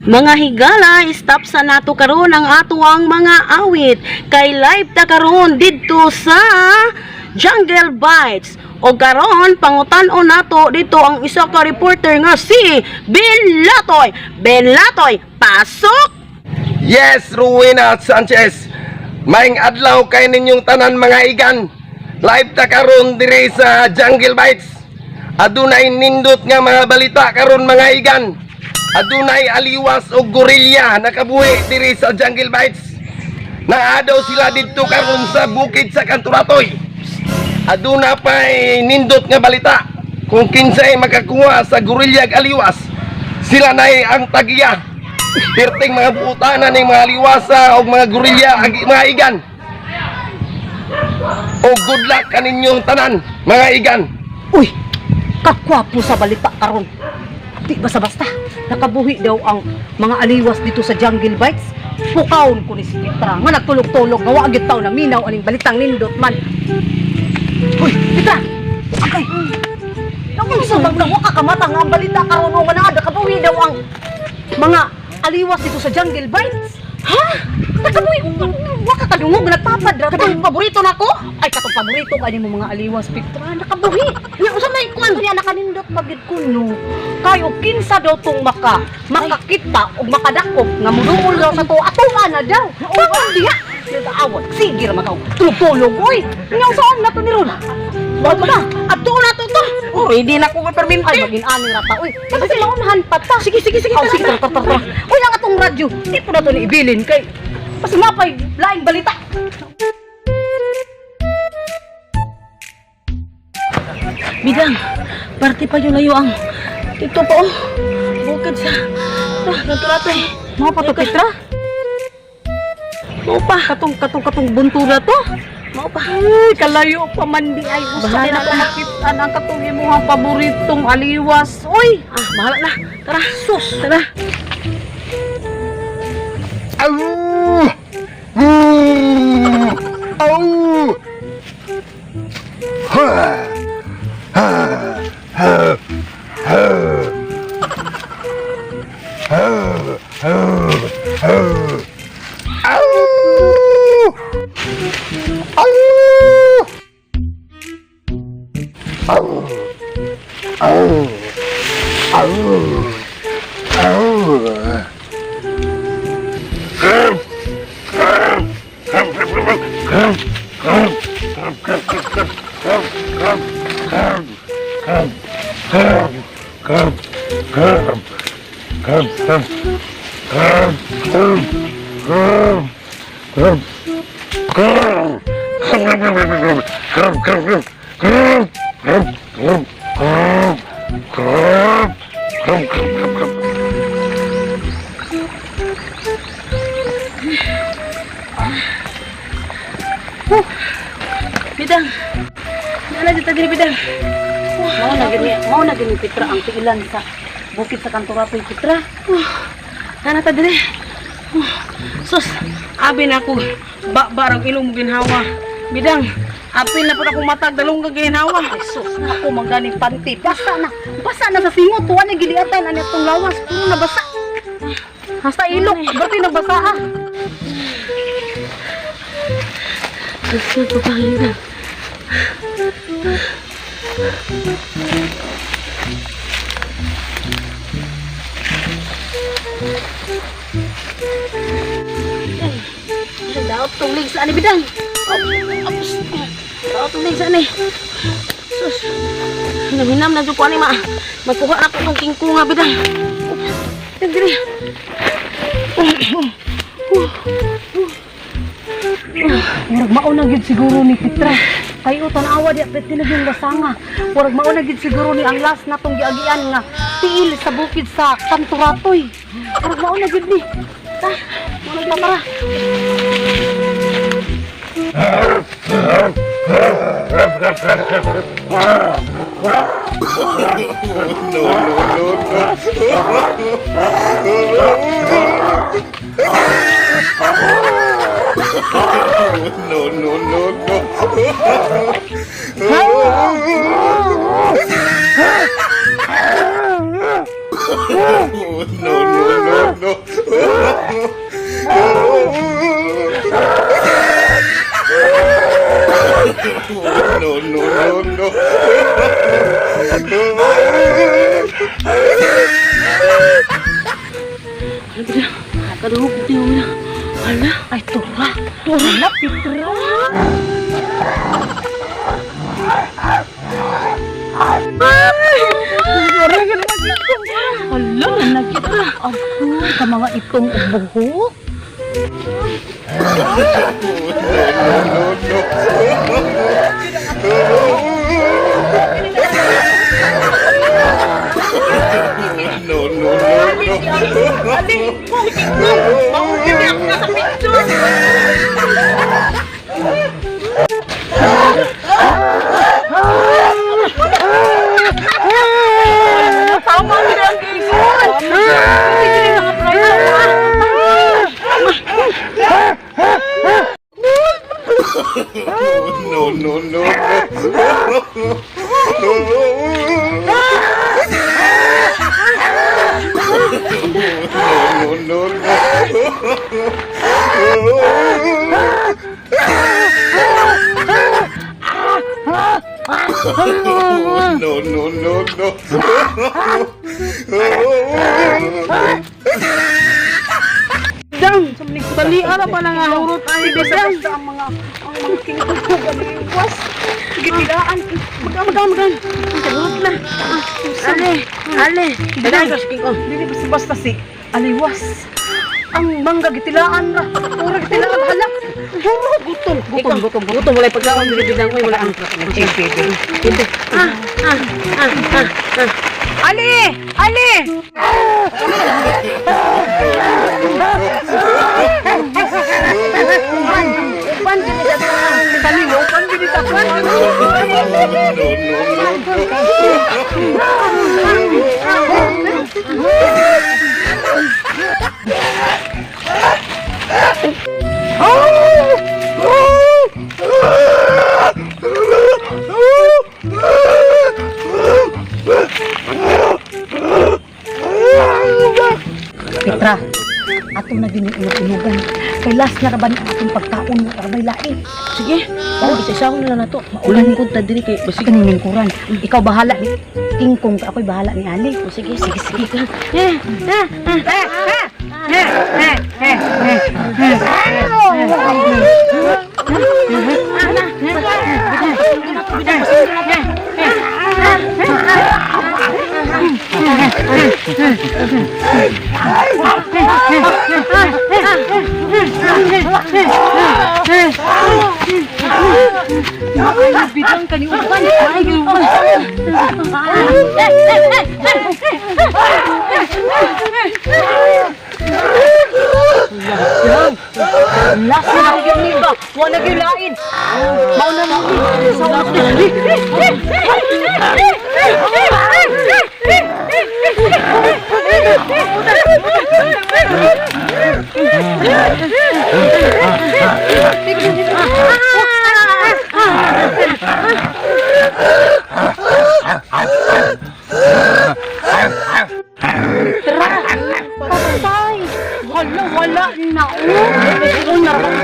Mga higala, stop sa nato karon ang ato ang mga awit. Kay live ta karon didto sa Jungle Bites. O karon pangutan-on nato dito ang isa ka reporter nga si Benlatoy. Benlatoy, pasok! Yes, Rowena Sanchez. Maing adlaw kay ninyong tanan mga igan. Live ta karon diri sa Jungle Bites. Adunay nindot nga mga balita karon mga igan. Adunay aliwas o gorilya nakabuhi diri sa Jungle Bites. Naadaw sila didto karon sa bukid sa Kanturatoy. Aduna pa'y nindot nga balita kung kinsay makakuha sa gorilya aliwas. Sila na'y ang tagiya. Pirting mga buutanan ng mga liwasa o mga gorilya mga igan. O good luck kaninyong tanan mga igan. Uy, kakwapo sa balita karon. Di basta-basta, nakabuhi daw ang mga aliwas dito sa Jungle Bites. Pukawon ko ni si Petra, nga nagtulog-tulog, nga waagit taw na minaw aning balitang nindot man. Uy, Petra! Okay. Naku, isang magnawa ka kamata nga ang balita karon o nga nakabuhi daw ang mga aliwas dito sa Jungle Bites. Ha? Nakabuhi, waka kadungog, nagpapadra. Katong paborito na ko? Ay, katong paborito ka mo mga aliwas, Petra. Nakabuhi. Nga, usa may kuan niya nakanindot magid kuno. Kayo kinsa daw tong makakita o makadakop nga mudungol daw sa to atuan na daw. Pagod diha. Awat, sige ra makaw. Tulog-tulog, oy. Nga saan na to ni Ron? Wala ba? Ato na to to. Ready na ko perminti. Ay, magin ani ra ta. Uy, kasi maunahan pa ta. Sige. Oh, sige, tara. Uy, lang atong radyo. Di po na to ni ibilin kay mas mapay laing balita. Bidang, party pa yun layo ang dito po, bukid sa Kanturatoy. Mau pa to, Petra? Mau pa, katong buntura to? Mau pa. Uy, kalayo pa man di ay gusto din ako makita ang katong imong paboritong aliwas. Uy, bahala na. Tara, sus, tara. Au! Au! Ha! Ha! Ha! Ha! Bidang, nana dito diri Bidang. Mau na gini Petra ang piilan sa bukid sa Kanturatoy, Petra. Nana ta diri. Sus, abi na ako. Barang ilong ginhawa. Bidang, apil na po akong matag dalong ginhawa. Ay sus, ako maganing panty. Basa na sa singot. Tuwa na giliatan ano itong lawas. Puro na basa. Hasta ilok, berarti na basa ah. Gusto ko pangina. Daot tulig sa ani Bidang. Daot tulig sa ani. Sus. Hinam na jud ko ani ma. Matuha na ko tong kingko nga Bidang. Diri. Murag mauna gid siguro ni Petra. Kayo tanawa di apet tinaging basanga. Murag mauna gid siguro ni ang last natong giagian nga tiil sa bukid sa Kanturatoy. Murag mauna gid ni. Ta, murag tara. No. Aduh, putih na. Ala, Ay, tura. Tura, Petra. Hala, nakita. Apo, ka mga itong buhok. Tama nila ang gising. Sige mga Dang, bali ara pa lang hurot ay besang ang mga kinakog baliwas. Gitilaan. Magan. Hurot na. Ale. Dai ka sige ko. Dili basta si aliwas. Ang mangga gitilaan ra. Pura gitilaan halak. Gutom. Wala pagkaon dili bidang ko wala ang chipi. Ito. Ali! Upan gini sa kaliwo, upan gini sa Petra, atong na din inugan. Kay last na raban ang atong pagkaon ng karabay lain. Sige, isa-isaw na lang na to. Maulan ko ta diri kay basta kaning lingkuran. Ikaw bahala ni Tingkong, ako'y bahala ni Ali. O sige ka. Bidang ka ni Upan. Last na lang yung liba. Wala yung lain. Mauna mo. Patay! Wala na. Ito na lang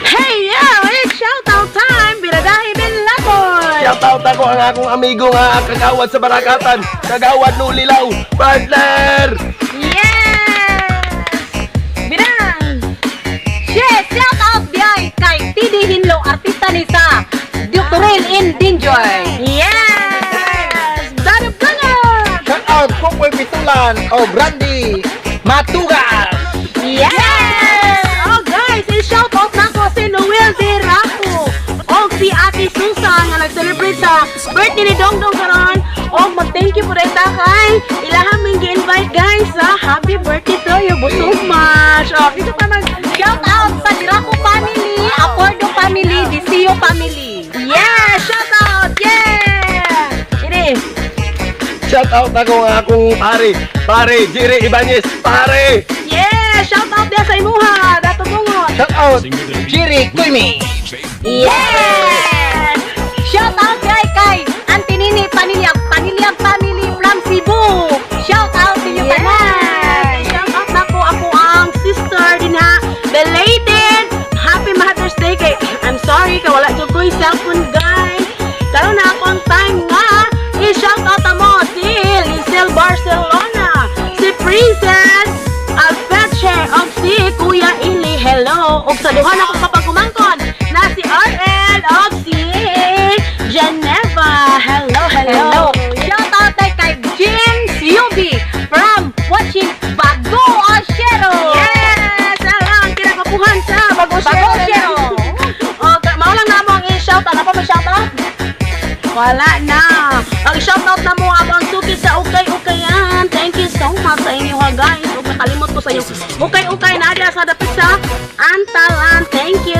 Hey yo! It's shoutout time! Biradahi Binlaboy! Shoutout ako ang akong amigo nga kagawad sa Barakatan. Kagawad no Lilaw. Partner! Yes! Binang! Yes! Shoutout biyay kay Tidi Hinlo, artista ni sa Doctorel in Dinjoy. Yes! Darab ka na! Shoutout Kukoy Pitulan o Brandy Matugas. Yes! Oh guys, i-shoutout na ko si Noel de Rapo o si Ate Susan na nag-celebrate sa birthday ni Dongdong karon. O mag-thank you po rin kay ilahang minggin invite guys sa happy birthday to you, busog much. Oh, dito pa Shout out sa Diraco family, Acordo family, Disio family. Yeah, shout out. Yeah. Ini. Shout out ako nga akong pare, Jerry Ibanez, pare. Yeah, shout out dia sa imuha. Dato bungot. Shout out, Jiri Kuimi. Yes. Shout out kay Auntie Nini Panilyag family from Cebu. Shout out to you Yes. Shout out na ko ako ang sister din ha. Belated Happy Mother's Day kay I'm sorry kay wala jud ko'y cellphone guys. Karon na akong time nga i-shout out mo si Lisel Barcelona, si Princess Alpeche, og si Kuya Ili. Hello. Og sa duha na ko kapagumangkon na si RL og si Geneva. Hello. Shout out kay Jim Siubi from watching Bago Oshero. Yes! Alam, kinakapuhan sa Bago Bago Oshero. O, maulang na mo ang i-shoutout. Ano pa may shoutout? Wala na. Ang shoutout na mo abang suki sa ukay-ukayan. Thank you so much sa inyo ha guys. Huwag nakalimot ko sa inyo. Ukay-ukay na ada sa dapit sa Antalan. Thank you.